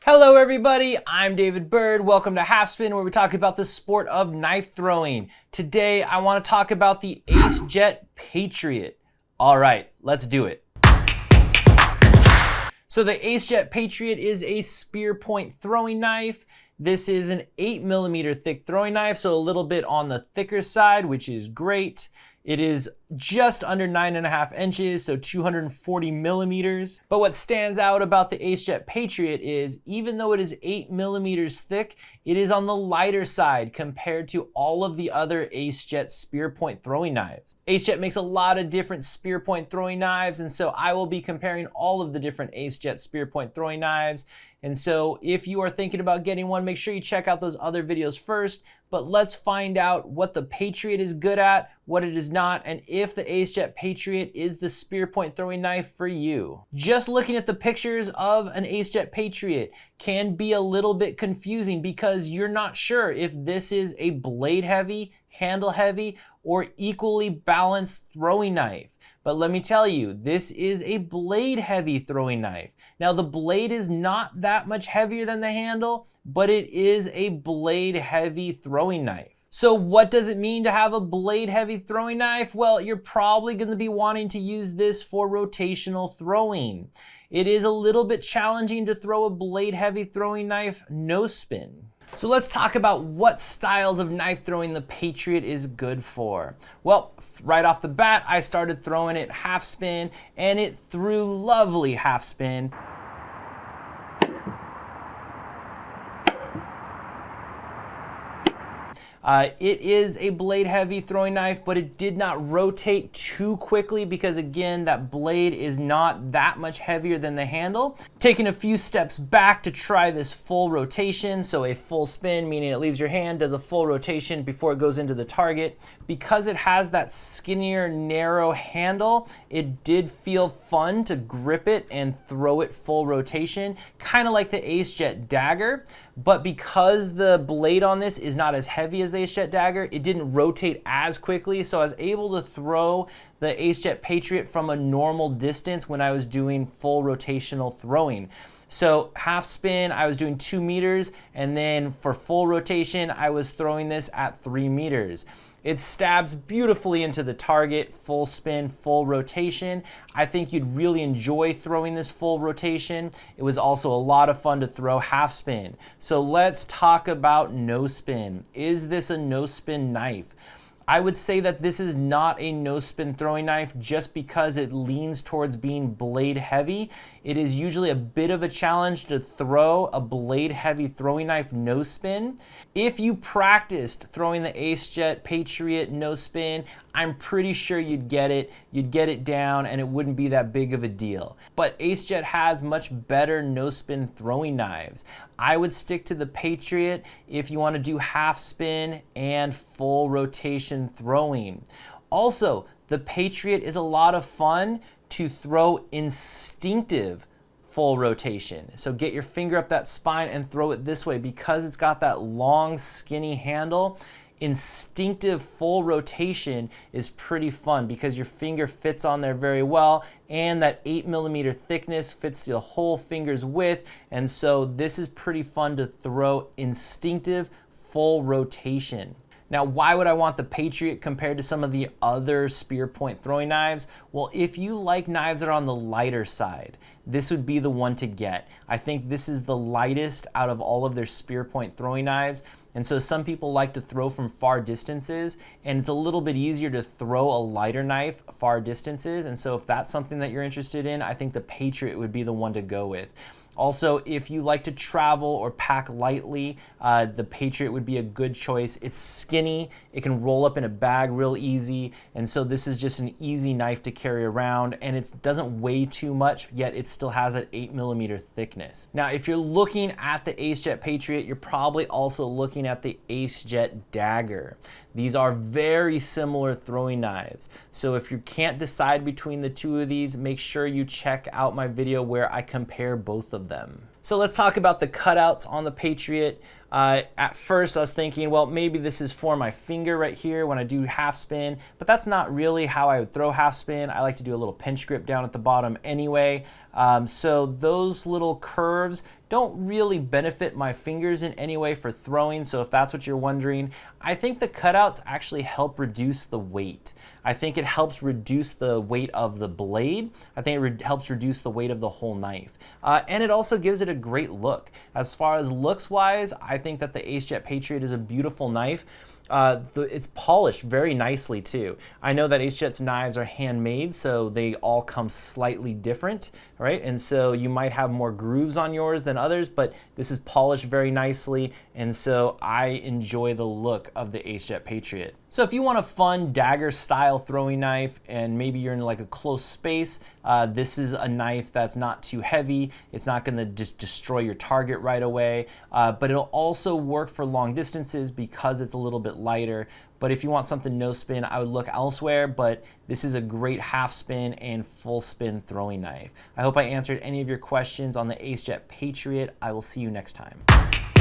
Hello everybody, I'm David Bird. Welcome to Halfspin, where we talk about the sport of knife throwing. Today I want to talk about the AceJet Patriot. All right, let's do it. So the AceJet Patriot is a spear point throwing knife. This is an 8mm thick throwing knife, so a little bit on the thicker side, which is great. It is just under 9.5 inches, so 240 millimeters. But what stands out about the AceJet Patriot is, even though it is 8 millimeters thick, it is on the lighter side compared to all of the other AceJet spear point throwing knives. AceJet makes a lot of different spear point throwing knives, and so I will be comparing all of the different AceJet spear point throwing knives. And so if you are thinking about getting one, make sure you check out those other videos first. But let's find out what the Patriot is good at, what it is not, and if the AceJet Patriot is the spear point throwing knife for you. Just looking at the pictures of an AceJet Patriot can be a little bit confusing because you're not sure if this is a blade heavy, handle heavy, or equally balanced throwing knife. But let me tell you, this is a blade heavy throwing knife. Now the blade is not that much heavier than the handle, but it is a blade heavy throwing knife. So what does it mean to have a blade heavy throwing knife? Well, you're probably going to be wanting to use this for rotational throwing. It is a little bit challenging to throw a blade heavy throwing knife no spin. So let's talk about what styles of knife throwing the Patriot is good for. Well, right off the bat, I started throwing it half spin, and it threw lovely half spin. It is a blade heavy throwing knife, but it did not rotate too quickly because again, that blade is not that much heavier than the handle. Taking a few steps back to try this full rotation, so a full spin, meaning it leaves your hand, does a full rotation before it goes into the target. Because it has that skinnier, narrow handle, it did feel fun to grip it and throw it full rotation, kind of like the AceJet Dagger. But because the blade on this is not as heavy as the AceJet Dagger, it didn't rotate as quickly, so I was able to throw the AceJet Patriot from a normal distance when I was doing full rotational throwing. So half spin, I was doing 2 meters, and then for full rotation, I was throwing this at 3 meters. It stabs beautifully into the target, full spin, full rotation. I think you'd really enjoy throwing this full rotation. It was also a lot of fun to throw half spin. So let's talk about no spin. Is this a no spin knife? I would say that this is not a no spin throwing knife just because it leans towards being blade heavy. It is usually a bit of a challenge to throw a blade heavy throwing knife no spin. If you practiced throwing the AceJet Patriot no spin, I'm pretty sure you'd get it down, and it wouldn't be that big of a deal. But AceJet has much better no spin throwing knives. I would stick to the Patriot if you want to do half spin and full rotation throwing. Also, the Patriot is a lot of fun to throw instinctive full rotation. So get your finger up that spine and throw it this way. Because it's got that long skinny handle, instinctive full rotation is pretty fun because your finger fits on there very well, and that 8 millimeter thickness fits the whole finger's width, and so this is pretty fun to throw instinctive full rotation. Now, why would I want the Patriot compared to some of the other spear point throwing knives? Well, if you like knives that are on the lighter side, this would be the one to get. I think this is the lightest out of all of their spear point throwing knives. And so some people like to throw from far distances, and it's a little bit easier to throw a lighter knife far distances. And so if that's something that you're interested in, I think the Patriot would be the one to go with. Also, if you like to travel or pack lightly, the Patriot would be a good choice. It's skinny, it can roll up in a bag real easy, and so this is just an easy knife to carry around, and it doesn't weigh too much, yet it still has that 8 millimeter thickness. Now, if you're looking at the AceJet Patriot, you're probably also looking at the AceJet Dagger. These are very similar throwing knives. So if you can't decide between the two of these, make sure you check out my video where I compare both of them. So let's talk about the cutouts on the Patriot. At first I was thinking, well, maybe this is for my finger right here when I do half spin, but that's not really how I would throw half spin. I like to do a little pinch grip down at the bottom anyway. So those little curves don't really benefit my fingers in any way for throwing, so if that's what you're wondering, I think the cutouts actually help reduce the weight. I think it helps reduce the weight of the blade. I think it helps reduce the weight of the whole knife. And it also gives it a great look. As far as looks wise, I think that the AceJet Patriot is a beautiful knife. It's polished very nicely too. I know that AceJet's knives are handmade, so they all come slightly different, right? And so you might have more grooves on yours than others, but this is polished very nicely, and so I enjoy the look of the AceJet Patriot. So if you want a fun dagger style throwing knife and maybe you're in like a close space, this is a knife that's not too heavy. It's not gonna just destroy your target right away, but it'll also work for long distances because it's a little bit lighter. But if you want something no spin, I would look elsewhere, but this is a great half spin and full spin throwing knife. I hope I answered any of your questions on the AceJet Patriot. I will see you next time.